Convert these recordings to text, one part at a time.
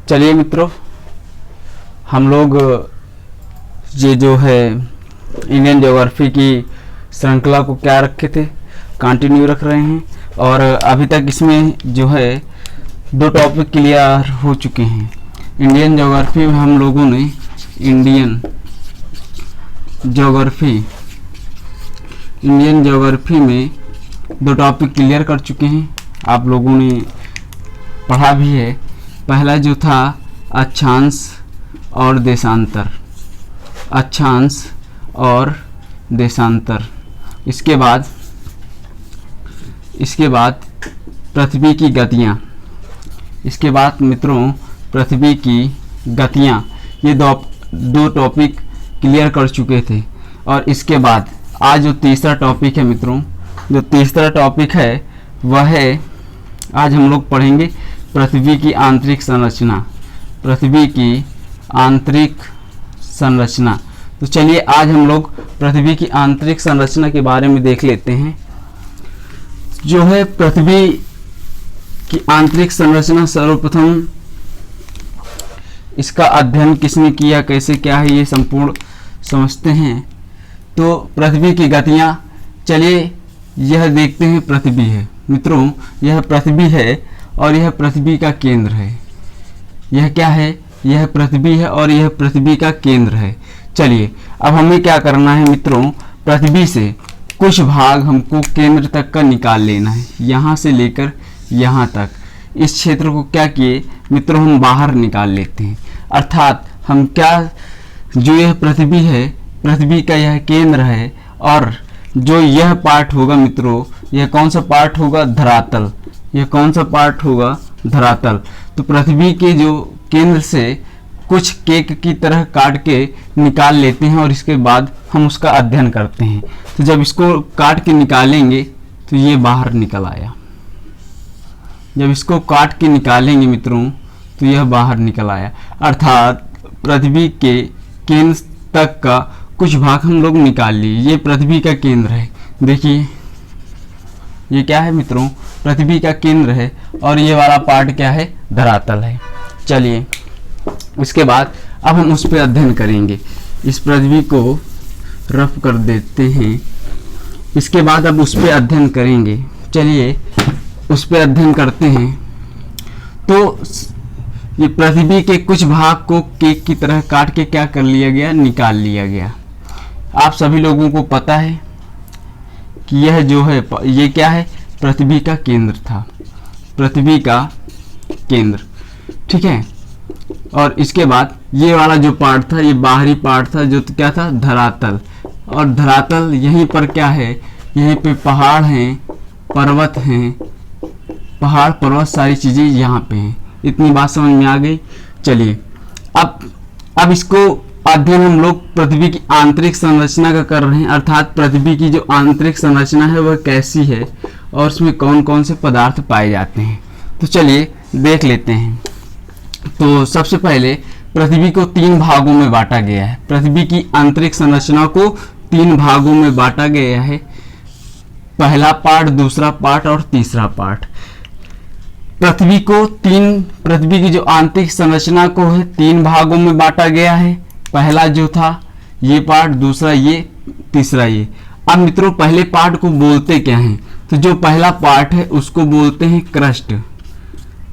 चलिए मित्रों, हम लोग ये जो है इंडियन ज्योग्राफी की श्रृंखला को क्या रखे थे, कंटिन्यू रख रहे हैं। और अभी तक इसमें जो है 2 टॉपिक क्लियर हो चुके हैं। इंडियन ज्योग्राफी में हम लोगों ने इंडियन ज्योग्राफी में 2 टॉपिक क्लियर कर चुके हैं। आप लोगों ने पढ़ा भी है। पहला जो था अक्षांश और देशांतर, अक्षांश और देशांतर। इसके बाद पृथ्वी की गतियाँ, इसके बाद मित्रों पृथ्वी की गतियाँ, ये 2 टॉपिक क्लियर कर चुके थे। और इसके बाद आज जो तीसरा टॉपिक है मित्रों, जो तीसरा टॉपिक है वह है, आज हम लोग पढ़ेंगे पृथ्वी की आंतरिक संरचना, पृथ्वी की आंतरिक संरचना। तो चलिए आज हम लोग पृथ्वी की आंतरिक संरचना के बारे में देख लेते हैं। जो है पृथ्वी की आंतरिक संरचना, सर्वप्रथम इसका अध्ययन किसने किया, कैसे क्या है, ये संपूर्ण समझते हैं। तो पृथ्वी की गतियाँ, चलिए यह देखते हैं। पृथ्वी है मित्रों, यह पृथ्वी है और यह पृथ्वी का केंद्र है। यह क्या है, यह पृथ्वी है और यह पृथ्वी का केंद्र है। चलिए अब हमें क्या करना है मित्रों, पृथ्वी से कुछ भाग हमको केंद्र तक का निकाल लेना है, यहाँ से लेकर यहाँ तक। इस क्षेत्र को क्या किए मित्रों, हम बाहर निकाल लेते हैं। अर्थात हम क्या, जो यह पृथ्वी है, पृथ्वी का यह केंद्र है और जो यह पार्ट होगा मित्रों, यह कौन सा पार्ट होगा, धरातल। यह कौन सा पार्ट होगा, धरातल। तो पृथ्वी के जो केंद्र से कुछ केक की तरह काट के निकाल लेते हैं और इसके बाद हम उसका अध्ययन करते हैं। तो जब इसको काट के निकालेंगे तो ये बाहर निकल आया। जब इसको काट के निकालेंगे मित्रों तो यह बाहर निकल आया। अर्थात पृथ्वी के केंद्र तक का कुछ भाग हम लोग निकाल लिए। ये पृथ्वी का केंद्र है, देखिए ये क्या है मित्रों, पृथ्वी का केंद्र है और ये वाला पार्ट क्या है, धरातल है। चलिए उसके बाद अब हम उस पर अध्ययन करेंगे। इस पृथ्वी को रफ कर देते हैं। इसके बाद अब उस पर अध्ययन करेंगे। चलिए उस पर अध्ययन करते हैं। तो ये पृथ्वी के कुछ भाग को केक की तरह काट के क्या कर लिया गया, निकाल लिया गया। आप सभी लोगों को पता है कि यह जो है, ये क्या है, पृथ्वी का केंद्र था, पृथ्वी का केंद्र, ठीक है। और इसके बाद ये वाला जो पार्ट था, ये बाहरी पार्ट था, जो तो क्या था, धरातल। और धरातल यहीं पर क्या है, यहीं पे पहाड़ हैं, पर्वत हैं, पहाड़ पर्वत सारी चीज़ें यहाँ पे हैं। इतनी बात समझ में आ गई। चलिए अब इसको अध्ययन हम लोग पृथ्वी की आंतरिक संरचना का कर रहे हैं। अर्थात पृथ्वी की जो आंतरिक संरचना है वह कैसी है और उसमें कौन कौन से पदार्थ पाए जाते हैं। तो चलिए देख लेते हैं। तो सबसे पहले पृथ्वी को 3 भागों में बांटा गया है। पृथ्वी की आंतरिक संरचना को 3 भागों में बांटा गया है। पहला पार्ट, दूसरा पार्ट और तीसरा पार्ट। पृथ्वी की जो आंतरिक संरचना को है 3 भागों में बांटा गया है। पहला जो था ये पार्ट, दूसरा ये, तीसरा ये। अब मित्रों पहले पार्ट को बोलते क्या हैं, तो जो पहला पार्ट है उसको बोलते हैं क्रस्ट।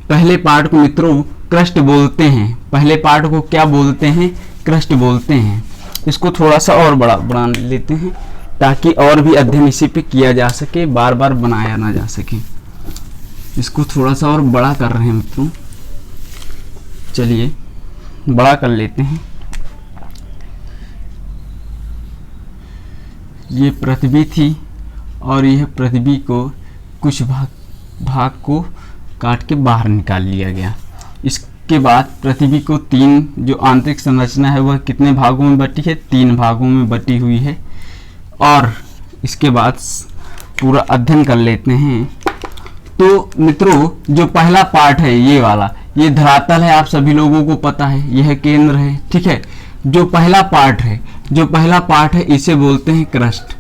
पहले पार्ट को मित्रों क्रस्ट बोलते हैं। पहले पार्ट को क्या बोलते हैं, क्रस्ट बोलते हैं। इसको थोड़ा सा और बड़ा लेते हैं ताकि और भी अध्ययन इसी पे किया जा सके, बार बार बनाया ना जा सके। इसको थोड़ा सा और बड़ा कर रहे हैं मित्रों। चलिए बड़ा कर लेते हैं। ये पृथ्वी थी और यह पृथ्वी को कुछ भाग को काट के बाहर निकाल लिया गया। इसके बाद पृथ्वी को 3 जो आंतरिक संरचना है वह कितने भागों में बटी है, 3 भागों में बटी हुई है। और इसके बाद पूरा अध्ययन कर लेते हैं। तो मित्रों जो पहला पार्ट है ये वाला, ये धरातल है, आप सभी लोगों को पता है, यह केंद्र है, ठीक है। जो पहला पार्ट है इसे बोलते हैं क्रस्ट।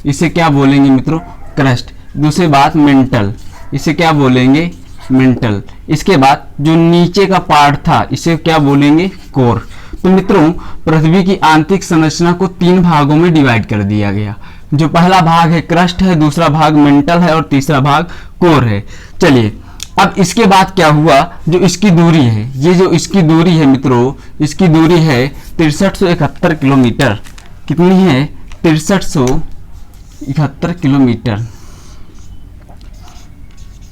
इसे क्या बोलेंगे मित्रों, क्रस्ट। दूसरी बात मेंटल, इसे क्या बोलेंगे, मेंटल। इसके बाद जो नीचे का पार्ट था इसे क्या बोलेंगे, कोर। तो मित्रों पृथ्वी की आंतरिक संरचना को 3 भागों में डिवाइड कर दिया गया। जो पहला भाग है क्रस्ट है, दूसरा भाग मेंटल है और तीसरा भाग कोर है। चलिए अब इसके बाद क्या हुआ, जो इसकी दूरी है, ये जो इसकी दूरी है मित्रों, इसकी दूरी है 6371 किलोमीटर। कितनी है, 6371 किलोमीटर।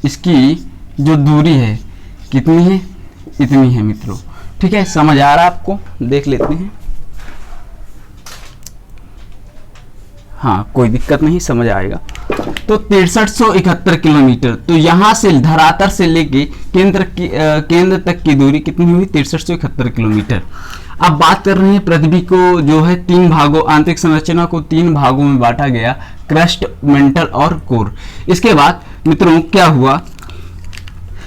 इसकी जो दूरी है कितनी है, इतनी है मित्रों। ठीक है, समझ आ रहा है आपको, देख लेते हैं। हाँ कोई दिक्कत नहीं, समझ आएगा। तो 6371 किलोमीटर। तो यहां से धरातल से लेके केंद्र तक की दूरी कितनी हुई, 6371 किलोमीटर। अब बात कर रहे हैं पृथ्वी को जो है 3 भागों, आंतरिक संरचना को 3 भागों में बांटा गया, क्रस्ट, मेंटल और कोर। इसके बाद मित्रों क्या हुआ,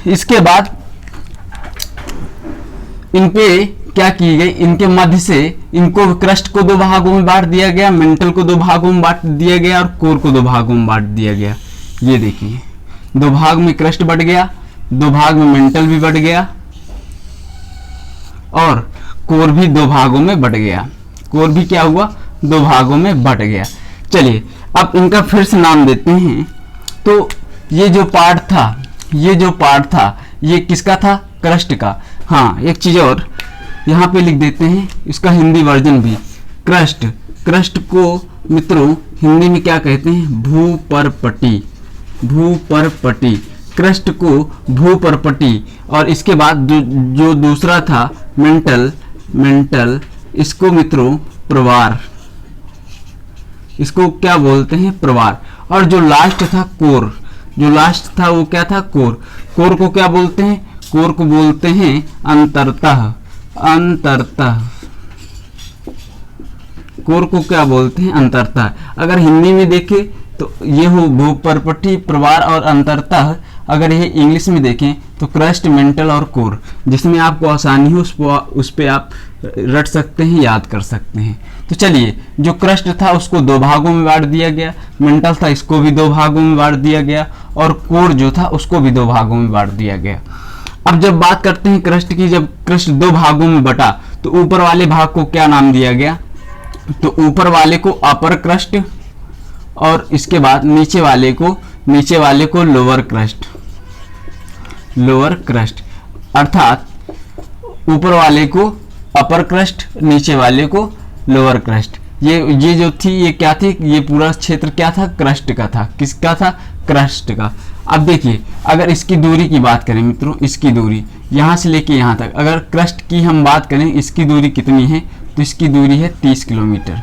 इसके बाद इन पे क्या की गई, इनके मध्य से इनको क्रस्ट को 2 भागों में बांट दिया गया, मेंटल को 2 भागों में बांट दिया गया और कोर को 2 भागों में बांट दिया गया। ये देखिए 2 भाग में क्रस्ट बढ़ गया, 2 भाग में मेंटल भी बढ़ गया और कोर भी 2 भागों में बढ़ गया। कोर भी क्या हुआ, 2 भागों में बढ़ गया। चलिए अब इनका फिर से नाम देते हैं। तो ये जो पार्ट था, ये जो पार्ट था ये किसका था, क्रस्ट का। हाँ एक चीज और यहाँ पे लिख देते हैं, इसका हिंदी वर्जन भी, क्रस्ट। क्रस्ट को मित्रों हिंदी में क्या कहते हैं, भूपरपटी। भूपरपटी, क्रस्ट को भूपरपटी। और इसके बाद जो दूसरा था मेंटल, मेंटल इसको मित्रों प्रवार, इसको क्या बोलते हैं, प्रवार। और जो लास्ट था कोर, जो लास्ट था वो क्या था, कोर। कोर को क्या बोलते हैं, कोर को बोलते हैं अंतरतः। अंतरतः, कोर को क्या बोलते हैं, अंतरतः। अगर हिंदी में देखें तो ये हो भूपरपटी, प्रवार और अंतरतः। अगर ये इंग्लिश में देखें तो क्रस्ट, मेंटल और कोर। जिसमें आपको आसानी हो उस पे आप रट सकते हैं, याद कर सकते हैं। तो चलिए जो क्रस्ट था उसको 2 भागों में बांट दिया गया, मेंटल था इसको भी 2 भागों में बांट दिया गया और कोर जो था उसको भी 2 भागों में बांट दिया गया। अब जब बात करते हैं क्रस्ट की, जब क्रस्ट 2 भागों में बटा तो ऊपर वाले भाग को क्या नाम दिया गया, तो ऊपर वाले को अपर क्रस्ट और इसके बाद नीचे वाले को लोअर क्रस्ट। लोअर क्रस्ट अर्थात ऊपर वाले को अपर क्रस्ट, नीचे वाले को लोअर क्रस्ट। ये जो थी ये क्या थी, ये पूरा क्षेत्र क्या था, क्रस्ट का था। किसका था, क्रस्ट का। अब देखिए अगर इसकी दूरी की बात करें मित्रों, इसकी दूरी यहाँ से लेके यहाँ तक, अगर क्रस्ट की हम बात करें इसकी दूरी कितनी है, तो इसकी दूरी है 30 किलोमीटर।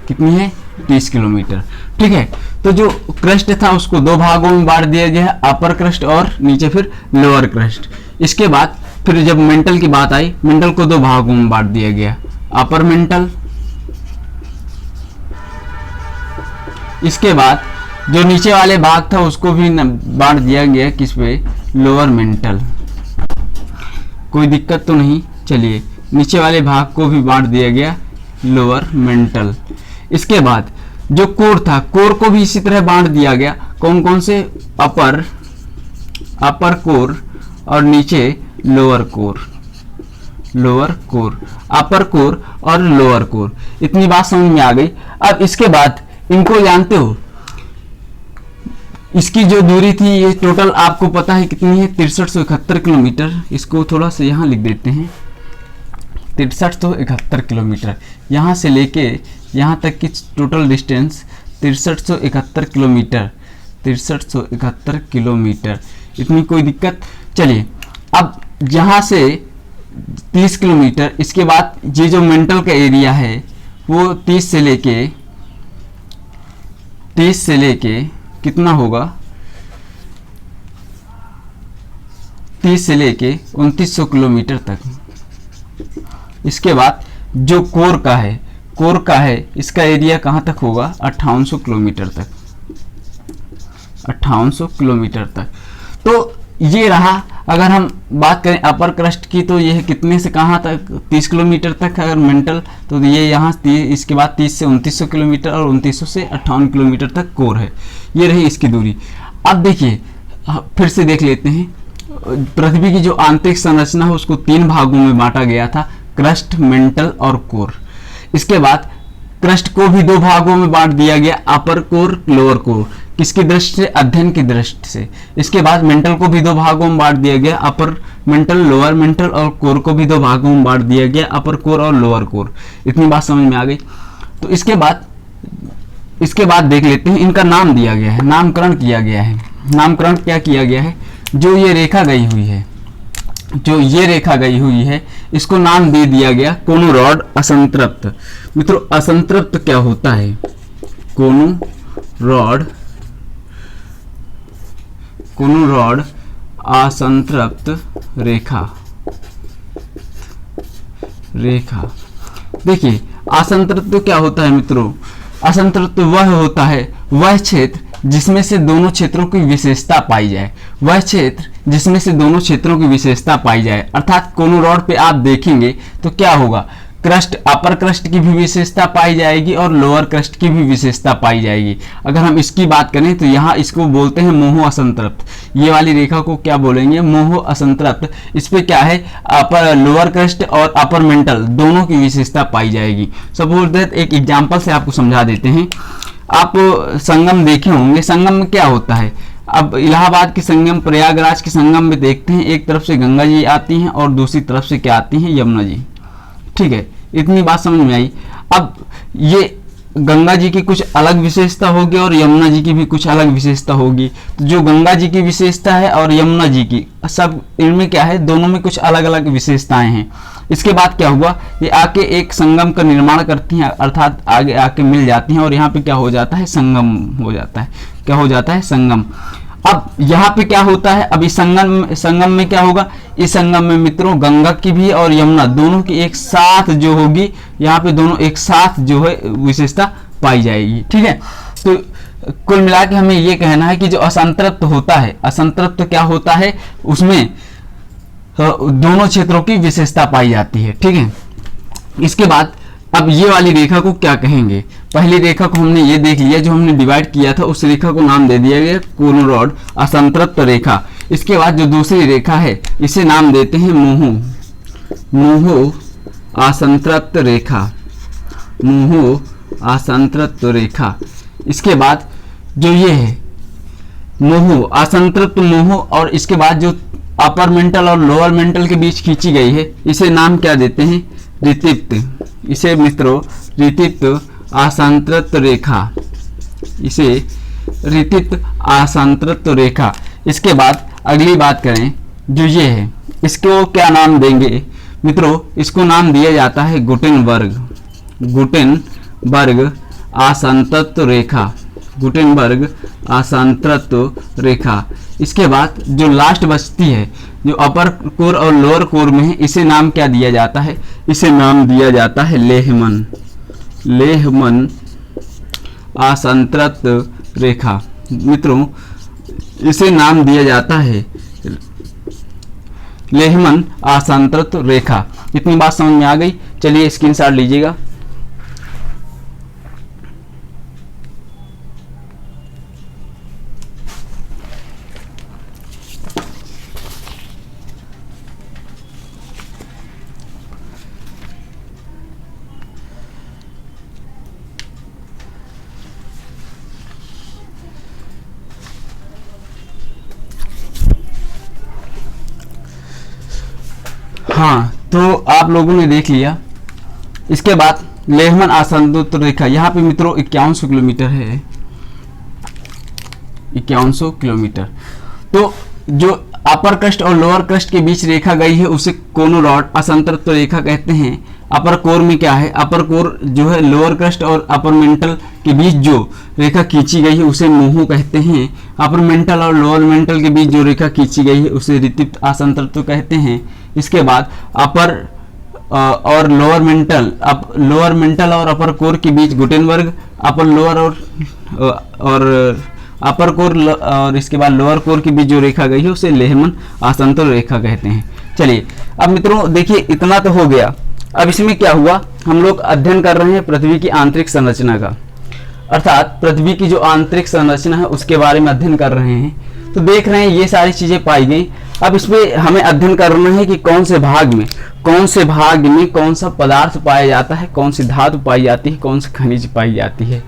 कितनी है, 30 किलोमीटर। ठीक है, तो जो क्रस्ट था उसको 2 भागों में बांट दिया गया है, अपर क्रस्ट और नीचे फिर लोअर क्रस्ट। इसके बाद फिर जब मेंटल की बात आई, मेंटल को 2 भागों में बांट दिया गया, अपर मेंटल। इसके बाद जो नीचे वाले भाग था उसको भी बांट दिया गया, किस पे, लोअर मेंटल। कोई दिक्कत तो नहीं। चलिए नीचे वाले भाग को भी बांट दिया गया, लोअर मेंटल। इसके बाद जो कोर था, कोर को भी इसी तरह बांट दिया गया। कौन कौन से, अपर कोर और नीचे लोअर कोर। लोअर कोर, अपर कोर और लोअर कोर। इतनी बात समझ में आ गई। अब इसके बाद इनको जानते हो, इसकी जो दूरी थी ये टोटल आपको पता है कितनी है, 6371 किलोमीटर। इसको थोड़ा सा यहाँ लिख देते हैं, 6371 किलोमीटर। यहाँ से लेके यहाँ तक की टोटल डिस्टेंस 6371 किलोमीटर। 6371 किलोमीटर, इतनी कोई दिक्कत। चलिए अब यहाँ से 30 किलोमीटर, इसके बाद ये जो मेंटल का एरिया है वो 30 से लेके कितना होगा, 30 से लेके 2900 किलोमीटर तक। इसके बाद जो कोर का है इसका एरिया कहाँ तक होगा, 5800 किलोमीटर तक। 5800 किलोमीटर तक। तो ये रहा। अगर हम बात करें अपर क्रस्ट की तो ये है कितने से कहाँ तक, 30 किलोमीटर तक। अगर मेंटल तो ये यहाँ इसके बाद 30 से 2900 किलोमीटर और 2900 से 58 किलोमीटर तक कोर है। ये रही इसकी दूरी। अब देखिए फिर से देख लेते हैं। पृथ्वी की जो आंतरिक संरचना है उसको 3 भागों में बांटा गया था, क्रस्ट, मेंटल और कोर। इसके बाद क्रस्ट को भी 2 भागों में बांट दिया गया, अपर कोर, लोअर कोर। किसकी दृष्टि से? अध्ययन की दृष्टि से। इसके बाद मेंटल को भी 2 भागों में बांट दिया गया, अपर मेंटल, लोअर मेंटल, और कोर को भी 2 भागों में बांट दिया गया, अपर कोर और लोअर कोर। इतनी बात समझ में आ गई। तो इसके बाद देख लेते हैं, इनका नाम दिया गया है, नामकरण किया गया है। नामकरण क्या किया गया है? जो ये रेखा गई हुई है, इसको नाम दे दिया गया कोनोरॉड असंतृप्त। मित्रों, असंतृप्त क्या होता है? कोनोरॉड असंतृप्त रेखा। देखिए, असंतृप्त क्या होता है मित्रों? असंतृप्त वह होता है, वह क्षेत्र जिसमें से दोनों क्षेत्रों की विशेषता पाई जाए। अर्थात कोनोरॉड पे आप देखेंगे तो क्या होगा? क्रस्ट, अपर क्रस्ट की भी विशेषता पाई जाएगी और लोअर क्रस्ट की भी विशेषता पाई जाएगी। अगर हम इसकी बात करें तो यहाँ इसको बोलते हैं मोहो असंतृप्त। ये वाली रेखा को क्या बोलेंगे? मोहो असंतृप्त। इस पे क्या है? अपर, लोअर क्रस्ट और अपर मेंटल दोनों की विशेषता पाई जाएगी। सपोज दैट एक एग्जाम्पल से आपको समझा देते हैं। आप संगम देखे होंगे, संगम में क्या होता है? अब इलाहाबाद के संगम, प्रयागराज के संगम में देखते हैं, एक तरफ से गंगा जी आती हैं और दूसरी तरफ से क्या आती हैं? यमुना जी। ठीक है, इतनी बात समझ में आई। अब ये गंगा जी की कुछ अलग विशेषता होगी और यमुना जी की भी कुछ अलग विशेषता होगी। तो जो गंगा जी की विशेषता है और यमुना जी की, सब इनमें क्या है? दोनों में कुछ अलग अलग विशेषताएं हैं। इसके बाद क्या हुआ? ये आके एक संगम का निर्माण करती हैं, अर्थात आगे आके मिल जाती हैं और यहाँ पे क्या हो जाता है? संगम हो जाता है। क्या हो जाता है? संगम। अब यहाँ पे क्या होता है? अब इस संगम में क्या होगा? इस संगम में मित्रों गंगा की भी और यमुना दोनों की एक साथ जो होगी, यहाँ पे दोनों एक साथ जो है विशेषता पाई जाएगी। ठीक है, तो कुल मिला के हमें ये कहना है कि जो असंतृप्त होता है, असंतृप्त क्या होता है? उसमें दोनों क्षेत्रों की विशेषता पाई जाती है। ठीक है, इसके बाद अब ये वाली रेखा को क्या कहेंगे? पहली रेखा को हमने ये देख लिया, जो हमने डिवाइड किया था उस रेखा को नाम दे दिया गया कोनोरॉड असंतृप्त रेखा। इसके बाद जो दूसरी रेखा है इसे नाम देते हैं मोहो असंतृप्त रेखा। इसके बाद जो ये है मोहो असंतृप्त मोहो, और इसके बाद जो अपर मेंटल और लोअर मेंटल के बीच खींची गई है इसे नाम क्या देते हैं? ऋतिप्त। इसे मित्रों ऋतिप्त असंतृप्त रेखा। इसके बाद अगली बात करें, जो ये है इसको क्या नाम देंगे मित्रों? इसको नाम दिया जाता है गुटेनबर्ग असंतृप्त रेखा। इसके बाद जो लास्ट बचती है, जो अपर कोर और लोअर कोर में है, इसे नाम क्या दिया जाता है? इसे नाम दिया जाता है लेहमन असंतृप्त रेखा। मित्रों, इसे नाम दिया जाता है लेहमन असंतृप्त रेखा। इतनी बात समझ में आ गई? चलिए स्क्रीनशॉट लीजिएगा। हाँ, तो आप लोगों ने देख लिया। इसके बाद लेहमन असंतृप्त रेखा, यहाँ पे मित्रों 5100 किलोमीटर है, 5100 किलोमीटर। तो जो अपर क्रस्ट और लोअर क्रस्ट के बीच रेखा गई है उसे कोनोरॉड असंतृप्त रेखा कहते हैं। अपर कोर में क्या है? अपर कोर जो है लोअर क्रस्ट और अपर मेंटल के बीच जो रेखा खींची गई है उसे मोहो कहते हैं। अपर मेंटल और लोअर मेंटल के बीच जो रेखा खींची गई है उसे ऋतिप्त असंतृप्त कहते हैं। इसके बाद अपर और लोअर मेंटल और अपर कोर के बीच गुटेनबर्ग, अपर लोअर और अपर कोर और इसके बाद लोअर कोर के बीच जो रेखा गई है उसे लेहमन असंतृप्त रेखा कहते हैं। चलिए अब मित्रों देखिए, इतना तो हो गया। अब इसमें क्या हुआ? हम लोग अध्ययन कर रहे हैं पृथ्वी की आंतरिक संरचना का। अर्थात पृथ्वी की जो आंतरिक संरचना है उसके बारे में अध्ययन कर रहे हैं। तो देख रहे हैं ये सारी चीजें पाई गई। अब इसमें हमें अध्ययन करना है कि कौन से भाग में कौन सा पदार्थ पाया जाता है, कौन सी धातु पाई जाती है, कौन सी खनिज पाई जाती है।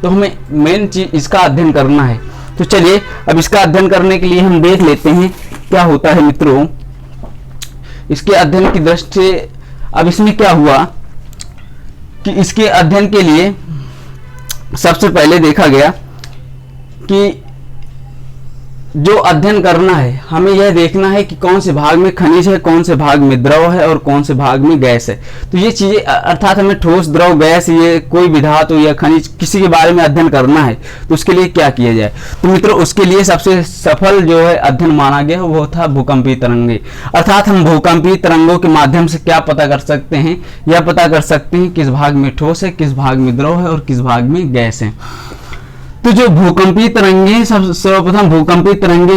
तो हमें मेन चीज इसका अध्ययन करना है। तो चलिए अब इसका अध्ययन करने के लिए हम देख लेते हैं क्या होता है मित्रों। इसके अध्ययन की दृष्टि से अब इसमें क्या हुआ कि इसके अध्ययन के लिए सबसे पहले देखा गया कि जो अध्ययन करना है हमें यह देखना है कि कौन से भाग में खनिज है, कौन से भाग में द्रव है और कौन से भाग में गैस है। तो ये चीजें अर्थात हमें ठोस, द्रव, गैस, ये कोई भी धातु या खनिज किसी के बारे में अध्ययन करना है तो उसके लिए क्या किया जाए। तो मित्रों उसके लिए सबसे सफल जो है अध्ययन माना गया वो था भूकंपीय तरंगे। अर्थात हम भूकंपीय तरंगों के माध्यम से क्या पता कर सकते हैं, यह पता कर सकते हैं किस भाग में ठोस है, किस भाग में द्रव है और किस भाग में गैस है। तो जो भूकंपीय तरंगे सर्वप्रथम भूकंपीय तरंगे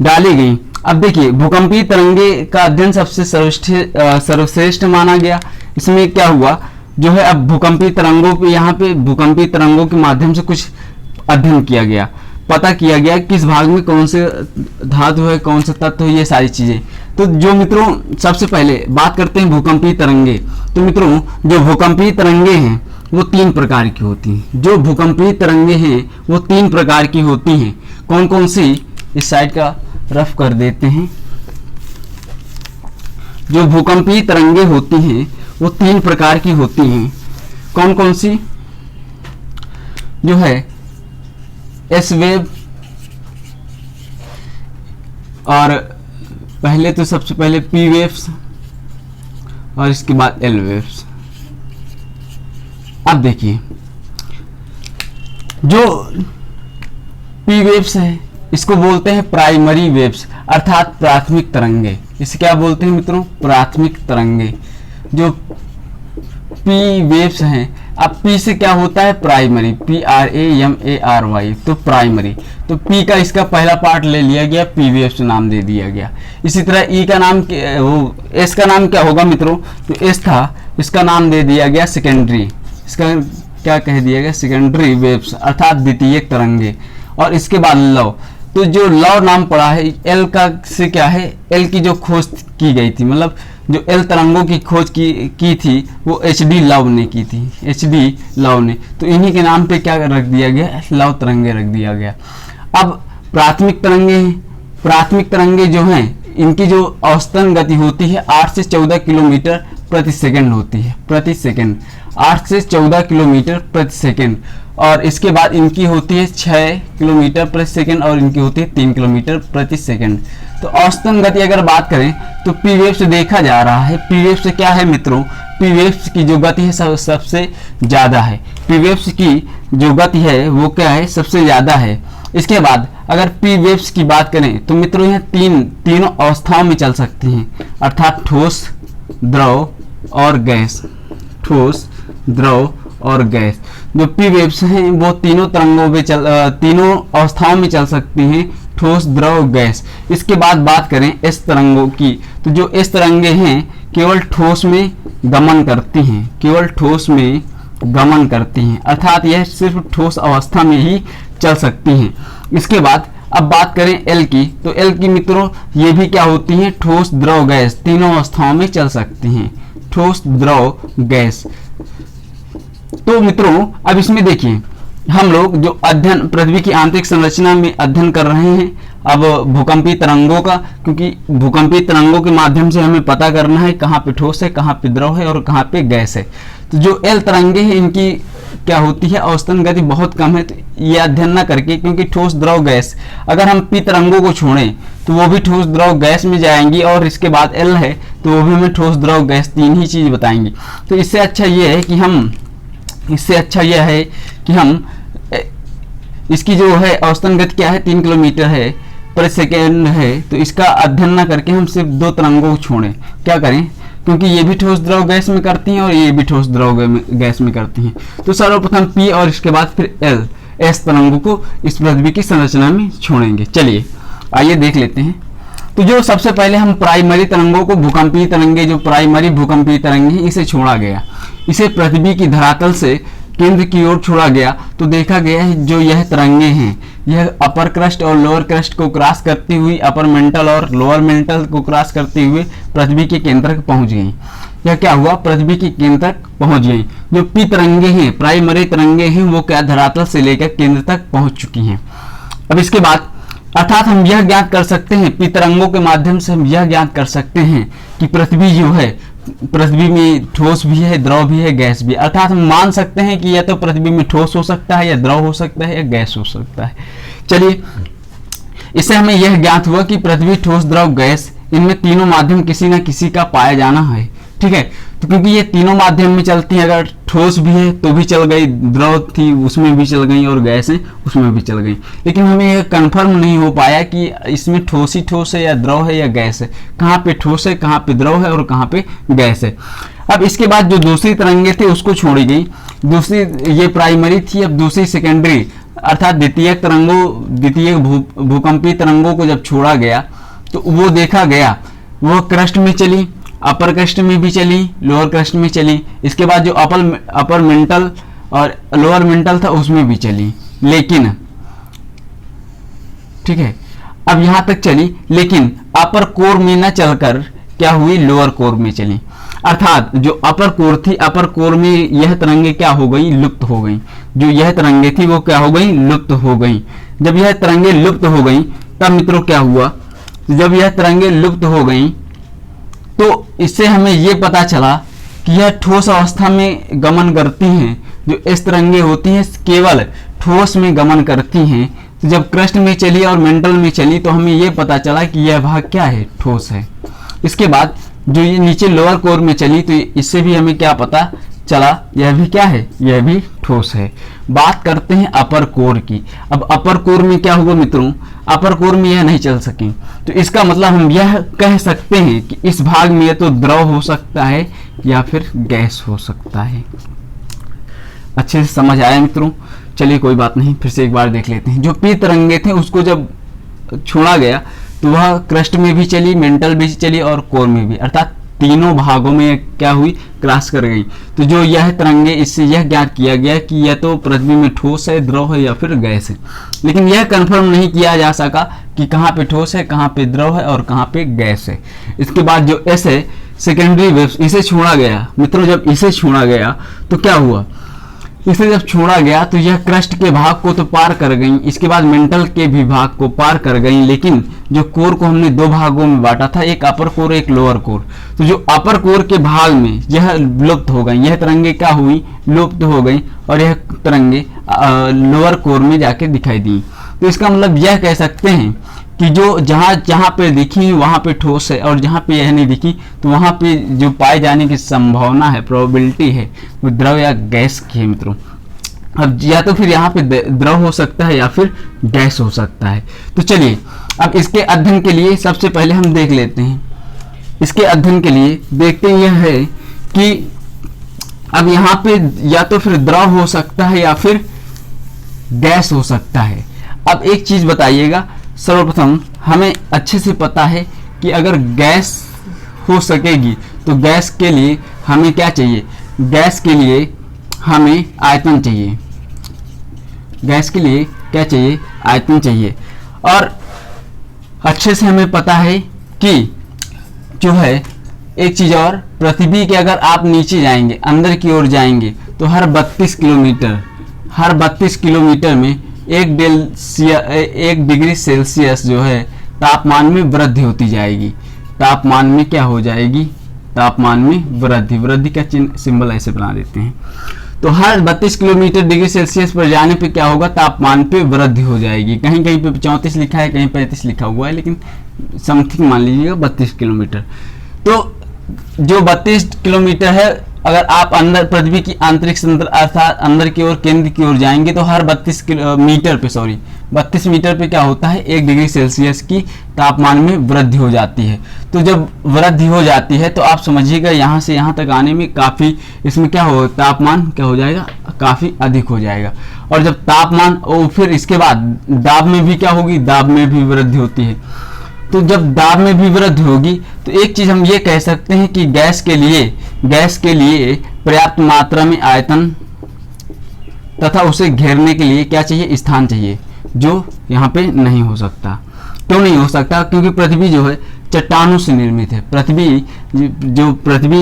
डाली गई। अब देखिए भूकंपीय तरंगे का अध्ययन सबसे सर्वश्रेष्ठ माना गया। इसमें क्या हुआ जो है अब भूकंपीय तरंगों पे यहाँ पे भूकंपीय तरंगों के माध्यम से कुछ अध्ययन किया गया, पता किया गया किस भाग में कौन से धातु है, कौन सा तत्व है, ये सारी चीजें। तो जो मित्रों सबसे पहले बात करते हैं भूकंपीय तरंगे। तो मित्रों जो भूकंपीय तरंगे हैं वो 3 प्रकार की होती हैं। जो भूकंपीय तरंगे हैं वो 3 प्रकार की होती हैं। कौन कौन सी, इस साइड का रफ कर देते हैं। जो भूकंपीय तरंगे होती हैं वो 3 प्रकार की होती हैं। कौन कौन सी, जो है एस वेव, और पहले तो सबसे पहले पी वेव्स और इसके बाद एल वेव्स। अब देखिए जो पी वेव्स है इसको बोलते हैं प्राइमरी वेव्स अर्थात प्राथमिक तरंगे। इसे क्या बोलते हैं मित्रों, प्राथमिक तरंगे। जो पी वेव्स हैं, अब पी से क्या होता है प्राइमरी, PRAMARY, तो प्राइमरी। तो पी का इसका पहला पार्ट ले लिया गया, पी वेव्स नाम दे दिया गया। इसी तरह ई का नाम वो एस का नाम क्या होगा मित्रों, तो एस था, इसका नाम दे दिया गया सेकेंडरी। इसका क्या कह दिया गया, सेकेंडरी वेव्स अर्थात द्वितीयक तरंगे। और इसके बाद लव, तो जो लव नाम पड़ा है एल का से क्या है, एल की जो खोज की गई थी, मतलब जो एल तरंगों की खोज की थी वो HD लव ने की थी, HD लव ने। तो इन्हीं के नाम पे क्या रख दिया गया, लव तरंगे रख दिया गया। अब प्राथमिक तरंगे हैं। प्राथमिक तरंगे जो हैं इनकी जो औसतन गति होती है 8 से 14 किलोमीटर प्रति सेकंड होती है, प्रति सेकंड 8 से 14 किलोमीटर प्रति सेकंड। और इसके बाद इनकी होती है 6 किलोमीटर प्रति सेकंड और इनकी होती है 3 किलोमीटर प्रति सेकंड। तो औसतन गति अगर बात करें तो पी वेव से देखा जा रहा है, पी वेव से क्या है मित्रों, पी वेव्स की जो गति है सबसे ज़्यादा है। पी वेव्स की जो गति है वो क्या है, सबसे ज़्यादा है। इसके बाद अगर पी वेव्स की बात करें तो मित्रों यह तीनों अवस्थाओं में चल सकती हैं, अर्थात ठोस, द्रव और गैस। ठोस, द्रव और गैस। जो पी वेव्स हैं वो तीनों तरंगों में तीनों अवस्थाओं में चल सकती हैं, ठोस, द्रव, गैस। इसके बाद बात करें एस तरंगों की, तो जो एस तरंगे हैं केवल ठोस में गमन करती हैं, केवल ठोस में गमन करती हैं, अर्थात यह सिर्फ ठोस अवस्था में ही चल सकती हैं। इसके बाद अब बात करें एल की, तो एल की मित्रों ये भी क्या होती हैं, ठोस, द्रव, गैस, तीनों अवस्थाओं में चल सकती हैं, ठोस, द्रव, गैस। तो मित्रों अब इसमें देखिए हम लोग जो अध्ययन पृथ्वी की आंतरिक संरचना में अध्ययन कर रहे हैं अब भूकंपीय तरंगों का, क्योंकि भूकंपीय तरंगों के माध्यम से हमें पता करना है कहाँ पे ठोस है, कहाँ पे द्रव है और कहाँ पे गैस है। तो जो एल तरंगे हैं इनकी क्या होती है, औसतन गति बहुत कम है। तो ये अध्ययन ना करके, क्योंकि ठोस, द्रव, गैस, अगर हम पी तरंगों को छोड़ें तो वो भी ठोस, द्रव, गैस में जाएंगी, और इसके बाद एल है तो वो भी हमें ठोस, द्रव, गैस तीन ही चीज बताएंगी। तो इससे अच्छा यह है कि हम इसकी जो है औसतन गति क्या है 3 किलोमीटर है पर सेकेंड है, तो इसका अध्ययन ना करके हम सिर्फ 2 तरंगों को छोड़ें। क्या करें, क्योंकि ये भी ठोस, द्रव, गैस में करती हैं और ये भी ठोस, द्रव, गैस में करती हैं। तो सर्वप्रथम पी और इसके बाद फिर एल, एस तरंगों को इस पृथ्वी की संरचना में छोड़ेंगे। चलिए आइए देख लेते हैं। तो जो सबसे पहले हम प्राइमरी तरंगों को, भूकंपीय तरंगे, जो प्राइमरी भूकंपीय तरंगे हैं, इसे छोड़ा गया। इसे पृथ्वी की धरातल से केंद्र की ओर छोड़ा गया तो देखा गया है जो यह तरंगे हैं यह अपर क्रस्ट और लोअर क्रस्ट को क्रॉस करती हुई अपर मेंटल और लोअर मेंटल को क्रॉस करते हुए पृथ्वी के केंद्र तक पहुंच गई। यह क्या हुआ, पृथ्वी के केंद्र तक पहुंच गई। जो पी तरंगे हैं, प्राइमरी तरंगे हैं, वो क्या धरातल से लेकर केंद्र तक पहुंच चुकी हैं। अब इसके बाद अर्थात हम यह ज्ञात कर सकते हैं, पी तरंगों के माध्यम से हम यह ज्ञात कर सकते हैं कि पृथ्वी जो है, पृथ्वी में ठोस भी है, द्रव भी है, गैस भी। अर्थात हम मान सकते हैं कि या तो पृथ्वी में ठोस हो सकता है, या द्रव हो सकता है, या गैस हो सकता है। चलिए, इससे हमें यह ज्ञात हुआ कि पृथ्वी, ठोस, द्रव, गैस, इनमें तीनों माध्यम किसी न किसी का पाया जाना है। ठीक है, तो क्योंकि ये तीनों माध्यम में चलती है, अगर ठोस भी है तो भी चल गई, द्रव थी उसमें भी चल गई, और गैस है उसमें भी चल गई। लेकिन हमें यह कंफर्म नहीं हो पाया कि इसमें ठोस ही ठोस है, या द्रव है, या गैस है। कहाँ पे ठोस है, कहाँ पे द्रव है, और कहाँ पे गैस है। अब इसके बाद जो दूसरी तरंगे थी उसको छोड़ी गई। दूसरी ये प्राइमरी थी, अब दूसरी सेकेंडरी अर्थात द्वितीय भूकंपीय तरंगों को जब छोड़ा गया तो वो देखा गया, वो क्रस्ट में चली, अपर क्रस्ट में भी चली, लोअर क्रस्ट में चली। इसके बाद जो अपर मेंटल और लोअर मेंटल था उसमें भी चली, लेकिन ठीक है, अब यहां तक चली, लेकिन अपर कोर में न चलकर क्या हुई, लोअर कोर में चली। अर्थात जो अपर कोर थी, अपर कोर में यह तरंगे क्या हो गई, लुप्त हो गई। जो यह तरंगे थी वो क्या हो गई, लुप्त हो गई। जब यह तरंगे लुप्त हो गई तब मित्रों क्या हुआ, जब यह तरंगे लुप्त हो गई तो इससे हमें यह पता चला कि यह ठोस अवस्था में गमन करती हैं। जो इस तरंगे होती हैं केवल ठोस में गमन करती हैं। तो जब क्रस्ट में चली और मेंटल में चली तो हमें यह पता चला कि यह भाग क्या है, ठोस है। इसके बाद जो ये नीचे लोअर कोर में चली तो इससे भी हमें क्या पता चला, यह भी क्या है, यह भी ठोस है। बात करते हैं अपर कोर की। अब अपर कोर में क्या होगा मित्रों, अपर कोर में यह नहीं चल सके तो इसका मतलब हम यह कह सकते हैं कि इस भाग में या तो द्रव हो सकता है या फिर गैस हो सकता है। अच्छे से समझ आया मित्रों? चलिए कोई बात नहीं, फिर से एक बार देख लेते हैं। जो पी तरंगे थे उसको जब छोड़ा गया तो वह क्रस्ट में भी चली, मेंटल भी चली और कोर में भी, अर्थात तीनों भागों में क्या हुई, क्रॉस कर गई। तो जो यह तरंगे, इससे यह ज्ञात किया गया कि या तो पृथ्वी में ठोस है, द्रव है या फिर गैस है। लेकिन यह कंफर्म नहीं किया जा सका कि कहाँ पे ठोस है, कहाँ पे द्रव है और कहाँ पे गैस है। इसके बाद जो एस है, सेकेंडरी वेव्स, इसे छोड़ा गया मित्रों। जब इसे छोड़ा गया तो क्या हुआ, इसे जब छोड़ा गया तो यह क्रस्ट के भाग को तो पार कर गई, इसके बाद मेंटल के भी भाग को पार कर गई। लेकिन जो कोर को हमने दो भागों में बांटा था, एक अपर कोर एक लोअर कोर, तो जो अपर कोर के भाग में यह लुप्त हो गई, यह तरंगे क्या हुई, लुप्त हो गई और यह तरंगे लोअर कोर में जाके दिखाई दी। तो इसका मतलब यह कह सकते हैं कि जो जहां पे दिखी वहां पे ठोस है और जहां पे यह नहीं दिखी तो वहां पे जो पाए जाने की संभावना है, प्रोबेबिलिटी है, वो द्रव या गैस की है मित्रों। अब या तो फिर यहाँ पे द्रव हो सकता है या फिर गैस हो सकता है। तो चलिए अब इसके अध्ययन के लिए सबसे पहले हम देख लेते हैं। इसके अध्ययन के लिए देखते हैं यह है कि अब यहाँ पे या तो फिर द्रव हो सकता है या फिर गैस हो सकता है। अब एक चीज बताइएगा, सर्वप्रथम हमें अच्छे से पता है कि अगर गैस हो सकेगी तो गैस के लिए हमें क्या चाहिए, गैस के लिए हमें आयतन चाहिए। गैस के लिए क्या चाहिए, आयतन चाहिए। और अच्छे से हमें पता है कि जो है एक चीज और, पृथ्वी के अगर आप नीचे जाएंगे, अंदर की ओर जाएंगे तो हर 32 किलोमीटर में 1 डिग्री सेल्सियस जो है तापमान में वृद्धि होती जाएगी। तापमान में क्या हो जाएगी, तापमान में वृद्धि का चिन्ह, सिंबल ऐसे बना देते हैं। तो हर 32 किलोमीटर डिग्री सेल्सियस पर जाने पे क्या होगा, तापमान पे वृद्धि हो जाएगी। कहीं कहीं पे 34 लिखा है, कहीं 35 लिखा हुआ है, लेकिन समथिंग मान लीजिएगा 32 किलोमीटर। तो जो 32 किलोमीटर है, अगर आप अंदर पृथ्वी की आंतरिक सतह अर्थात अंदर की ओर, केंद्र की ओर जाएंगे तो हर 32 मीटर पे क्या होता है, 1 डिग्री सेल्सियस की तापमान में वृद्धि हो जाती है। तो जब वृद्धि हो जाती है तो आप समझिएगा यहाँ से यहाँ तक आने में काफ़ी, इसमें क्या हो, तापमान क्या हो जाएगा, काफ़ी अधिक हो जाएगा। और जब तापमान, और फिर इसके बाद दाब में भी क्या होगी, दाब में भी वृद्धि होती है। तो जब दाब में भी वृद्धि होगी तो एक चीज हम ये कह सकते हैं कि गैस के लिए पर्याप्त मात्रा में आयतन तथा उसे घेरने के लिए क्या चाहिए, स्थान चाहिए, जो यहाँ पे नहीं हो सकता। क्यों नहीं हो सकता? क्योंकि पृथ्वी जो है चट्टानों से निर्मित है। पृथ्वी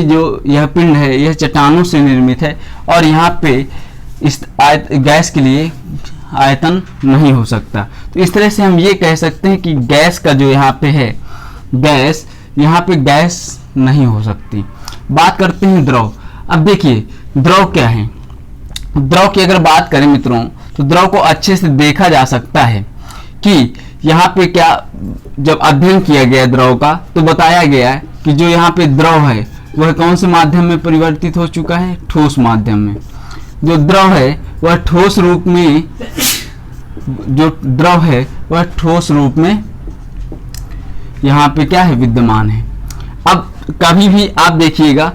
जो यह पिंड है यह चट्टानों से निर्मित है, और यहाँ पे इस गैस के लिए आयतन नहीं हो सकता। तो इस तरह से हम ये कह सकते हैं कि गैस का जो यहाँ पे है, गैस यहाँ पे गैस नहीं हो सकती। बात करते हैं द्रव। अब देखिए द्रव क्या है। द्रव की अगर बात करें मित्रों, तो द्रव को अच्छे से देखा जा सकता है कि यहाँ पे क्या, जब अध्ययन किया गया द्रव का तो बताया गया है कि जो यहाँ पे द्रव है वह कौन से माध्यम में परिवर्तित हो चुका है, ठोस माध्यम में। जो द्रव है वह ठोस रूप में, यहाँ पे क्या है, विद्यमान है। अब कभी भी आप देखिएगा,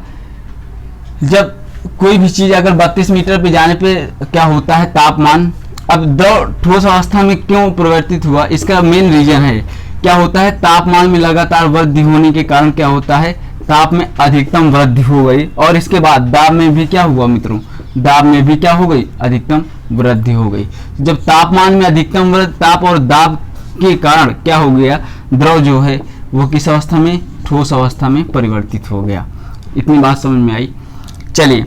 जब कोई भी चीज अगर 32 मीटर पे जाने पे क्या होता है, तापमान। अब द्रव ठोस अवस्था में क्यों परिवर्तित हुआ, इसका मेन रीजन है क्या होता है, तापमान में लगातार वृद्धि होने के कारण क्या होता है, ताप में अधिकतम वृद्धि हो गई, और इसके बाद दाब में भी क्या हुआ मित्रों, दाब में भी क्या हो गई, अधिकतम वृद्धि हो गई। जब तापमान में अधिकतम वृद्धि, ताप और दाब के कारण क्या हो गया, द्रव जो है वो किस अवस्था में, ठोस अवस्था में परिवर्तित हो गया। इतनी बात समझ में आई। चलिए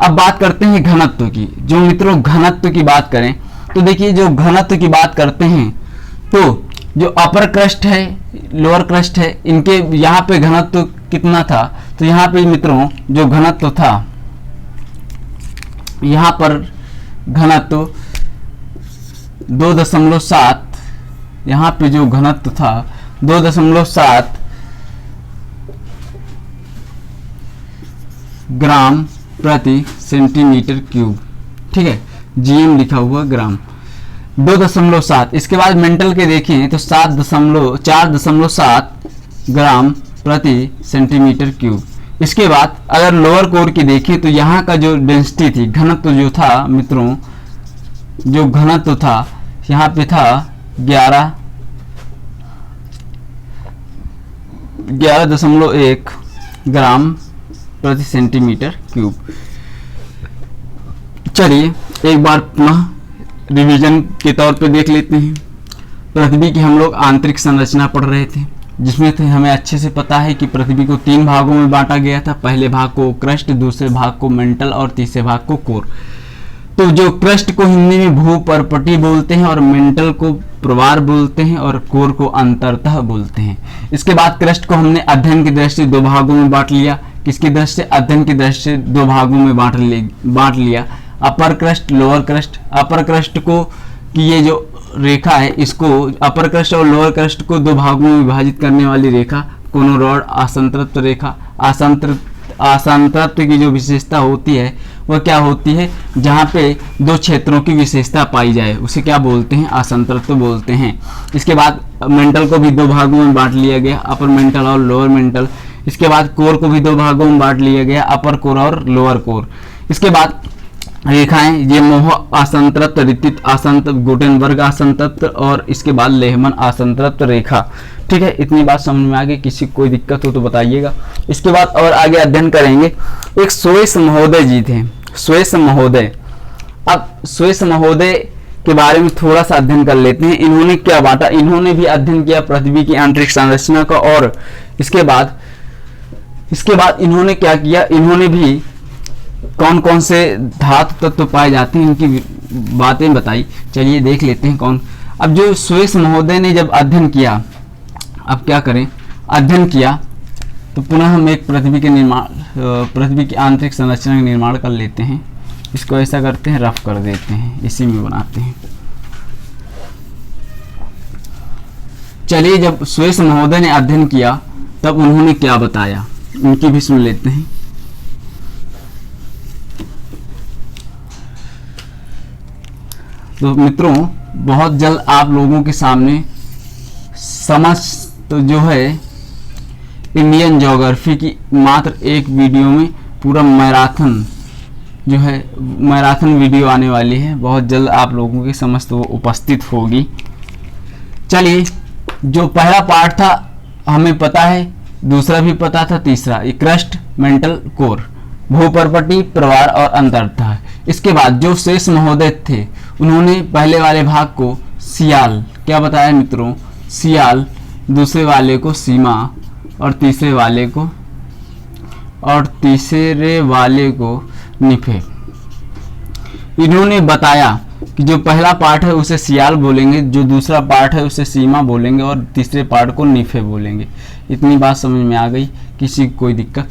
अब बात करते हैं घनत्व की। जो मित्रों घनत्व की बात करें तो देखिए, जो घनत्व की बात करते हैं तो जो अपर क्रस्ट है, लोअर क्रस्ट है, इनके यहाँ पे घनत्व कितना था, तो यहाँ पे मित्रों जो घनत्व था, यहाँ पर घनत्व 2.7, यहाँ पे जो घनत्व था 2.7 ग्राम प्रति सेंटीमीटर क्यूब, ठीक है, जीएम लिखा हुआ ग्राम, 2.7। इसके बाद मेंटल के देखें तो 4.7 ग्राम प्रति सेंटीमीटर क्यूब। इसके बाद अगर लोअर कोर की देखें तो यहाँ का जो डेंसिटी थी, घनत्व जो था मित्रों, जो घनत्व था यहाँ पे था 11.1 ग्राम प्रति सेंटीमीटर क्यूब। चलिए एक बार पुनः रिवीजन के तौर पे देख लेते हैं। पृथ्वी की हम लोग आंतरिक संरचना पढ़ रहे थे, जिसमें थे हमें अच्छे से पता है कि पृथ्वी को 3 भागों में बांटा गया था। पहले भाग को क्रस्ट, दूसरे भाग को मेंटल और तीसरे भाग को कोर। तो जो क्रस्ट को हिंदी में भूपर्पटी बोलते हैं और मेंटल को प्रवार बोलते हैं और कोर को अंतरतः बोलते हैं। इसके बाद क्रस्ट को हमने अध्ययन की दृष्टि से 2 भागों में बांट लिया। किसकी दृष्टि से? अध्ययन की दृष्टि से 2 भागों में बांट लिया, अपर क्रस्ट, लोअर क्रस्ट। अपर क्रस्ट को कि ये जो रेखा है, इसको अपर क्रस्ट और लोअर क्रस्ट को 2 भागों में विभाजित करने वाली रेखा कोनोरॉड आसंतृप्त रेखा। आसंतृप्त की जो विशेषता होती है वह क्या होती है, जहाँ पे 2 क्षेत्रों की विशेषता पाई जाए उसे क्या बोलते हैं, आसंतृप्त बोलते हैं। इसके बाद मेंटल को भी 2 भागों में बांट लिया गया, अपर मेंटल और लोअर मेंटल। इसके बाद कोर को भी 2 भागों में बांट लिया गया, अपर कोर और लोअर कोर। इसके बाद रेखाएं, ये मोह आसंतृप्त, रितित आसंतृप्त, गुटेनबर्ग आसंतृप्त और इसके बाद लेहमन आसंतृप्त रेखा। ठीक है, इतनी बात समझ में आ गई। किसी कोई दिक्कत हो तो बताइएगा। इसके बाद और आगे अध्ययन करेंगे। एक स्वेस महोदय जी थे, स्वेस महोदय। अब स्वेस महोदय के बारे में थोड़ा सा अध्ययन कर लेते हैं। इन्होंने क्या बांटा, इन्होंने भी अध्ययन किया पृथ्वी की आंतरिक संरचना का, और इसके बाद इन्होंने क्या किया, इन्होंने भी कौन कौन से धातु तत्व पाए जाते हैं इनकी बातें बताई। चलिए देख लेते हैं कौन। अब जो स्वेस महोदय ने जब अध्ययन किया, अब क्या करें, अध्ययन किया तो पुनः हम एक पृथ्वी की आंतरिक संरचना का निर्माण कर लेते हैं। इसको ऐसा करते हैं, रफ कर देते हैं, इसी में बनाते हैं। चलिए, जब स्वेस महोदय ने अध्ययन किया तब उन्होंने क्या बताया, उनकी भी सुन लेते हैं। तो मित्रों, बहुत जल्द आप लोगों के सामने समस्त जो है इंडियन ज्योग्राफी की मात्र एक वीडियो में पूरा मैराथन जो है, मैराथन वीडियो आने वाली है। बहुत जल्द आप लोगों के समस्त वो उपस्थित होगी। चलिए, जो पहला पार्ट था हमें पता है, दूसरा भी पता था, तीसरा ये क्रस्ट, मेंटल, कोर, भूपर्पटी, प्रवार और अंतरतः। इसके बाद जो शेष महोदय थे उन्होंने पहले वाले भाग को सियाल क्या बताया मित्रों, सियाल, दूसरे वाले को सीमा और तीसरे वाले को निफे। इन्होंने बताया कि जो पहला पार्ट है उसे सियाल बोलेंगे, जो दूसरा पार्ट है उसे सीमा बोलेंगे और तीसरे पार्ट को निफे बोलेंगे। इतनी बात समझ में आ गई, किसी को कोई दिक्कत?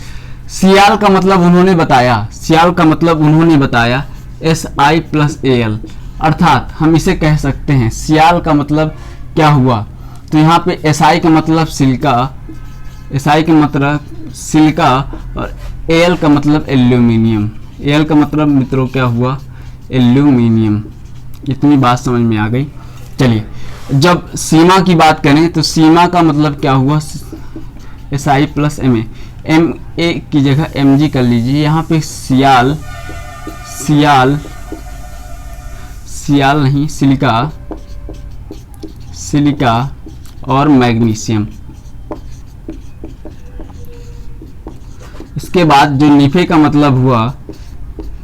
सियाल का मतलब उन्होंने बताया SI + AL, अर्थात हम इसे कह सकते हैं सियाल का मतलब क्या हुआ, तो यहाँ पे SI का मतलब सिलिका और AL का मतलब एल्यूमिनियम। AL का मतलब मित्रों क्या हुआ, एल्यूमिनियम। इतनी बात समझ में आ गई। चलिए जब सीमा की बात करें तो सीमा का मतलब क्या हुआ, SI + MA, MA की जगह MG कर लीजिए। यहाँ पे सियाल नहीं, सिलिका और मैग्नीशियम। इसके बाद जो निफे का मतलब हुआ,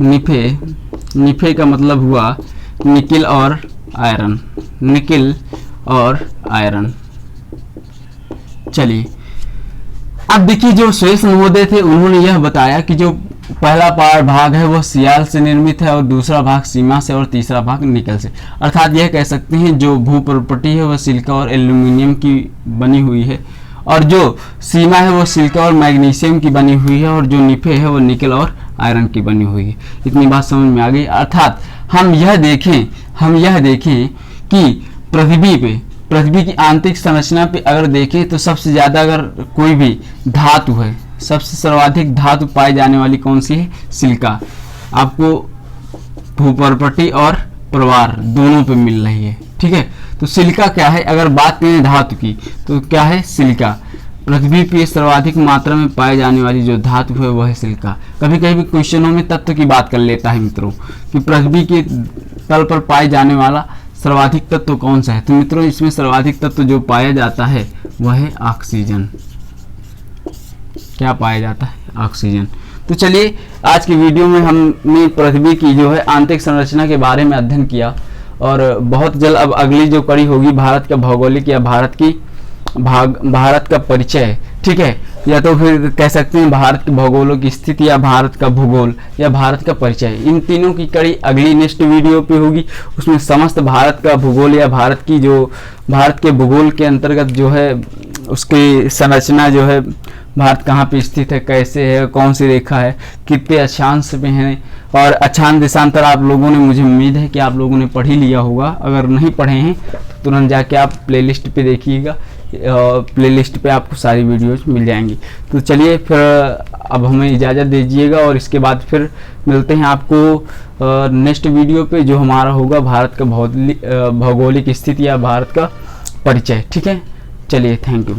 निफे का मतलब हुआ निकिल और आयरन। चलिए अब देखिए जो शेष महोदय थे उन्होंने यह बताया कि जो पहला भाग है वह सियाल से निर्मित है और दूसरा भाग सीमा से और तीसरा भाग निकल से। अर्थात यह कह सकते हैं जो भू प्रॉपर्टी है वह सिलिका और एल्यूमिनियम की बनी हुई है और जो सीमा है वो सिलिका और मैग्नीशियम की बनी हुई है और जो निफे है वो निकल और आयरन की बनी हुई है। इतनी बात समझ में आ गई। अर्थात हम यह देखें कि पृथ्वी की आंतरिक संरचना पे अगर देखें तो सबसे ज़्यादा अगर कोई भी धातु है, सबसे सर्वाधिक धातु पाई जाने वाली कौन सी है, सिलिका। आपको भू प्रॉपर्टी और प्रवार दोनों पे मिल रही है, ठीक है। तो सिलिका क्या है, अगर बात करें धातु की तो क्या है, सिलिका। पृथ्वी पे सर्वाधिक मात्रा में पाए जाने वाली जो धातु है वह है सिलिका। कभी कभी क्वेश्चनों में तत्व की बात कर लेता है मित्रों कि पृथ्वी के तल पर पाए जाने वाला सर्वाधिक तत्व कौन सा है, तो मित्रों इसमें सर्वाधिक तत्व जो पाया जाता है वह है ऑक्सीजन। क्या पाया जाता है, ऑक्सीजन। तो चलिए आज की वीडियो में हमने पृथ्वी की जो है आंतरिक संरचना के बारे में अध्ययन किया और बहुत जल्द अब अगली जो कड़ी होगी भारत का भौगोलिक या भारत का परिचय, ठीक है, या तो फिर कह सकते हैं भारत की भौगोलिक स्थिति या भारत का भूगोल या भारत का परिचय। इन तीनों की कड़ी अगली नेक्स्ट वीडियो पे होगी। उसमें समस्त भारत का भूगोल या भारत के भूगोल के अंतर्गत जो है उसकी संरचना जो है, भारत कहाँ पे स्थित है, कैसे है, कौन सी रेखा है, कितने अक्षांश पे हैं और अक्षांश देशांतर आप लोगों ने, मुझे उम्मीद है कि आप लोगों ने पढ़ ही लिया होगा। अगर नहीं पढ़े हैं तो तुरंत जाके आप प्लेलिस्ट पे देखिएगा, प्लेलिस्ट पे आपको सारी वीडियोज मिल जाएंगी। तो चलिए फिर अब हमें इजाज़त दीजिएगा और इसके बाद फिर मिलते हैं आपको नेक्स्ट वीडियो पे जो हमारा होगा भारत का भौगोलिक स्थिति या भारत का परिचय, ठीक है। चलिए थैंक यू।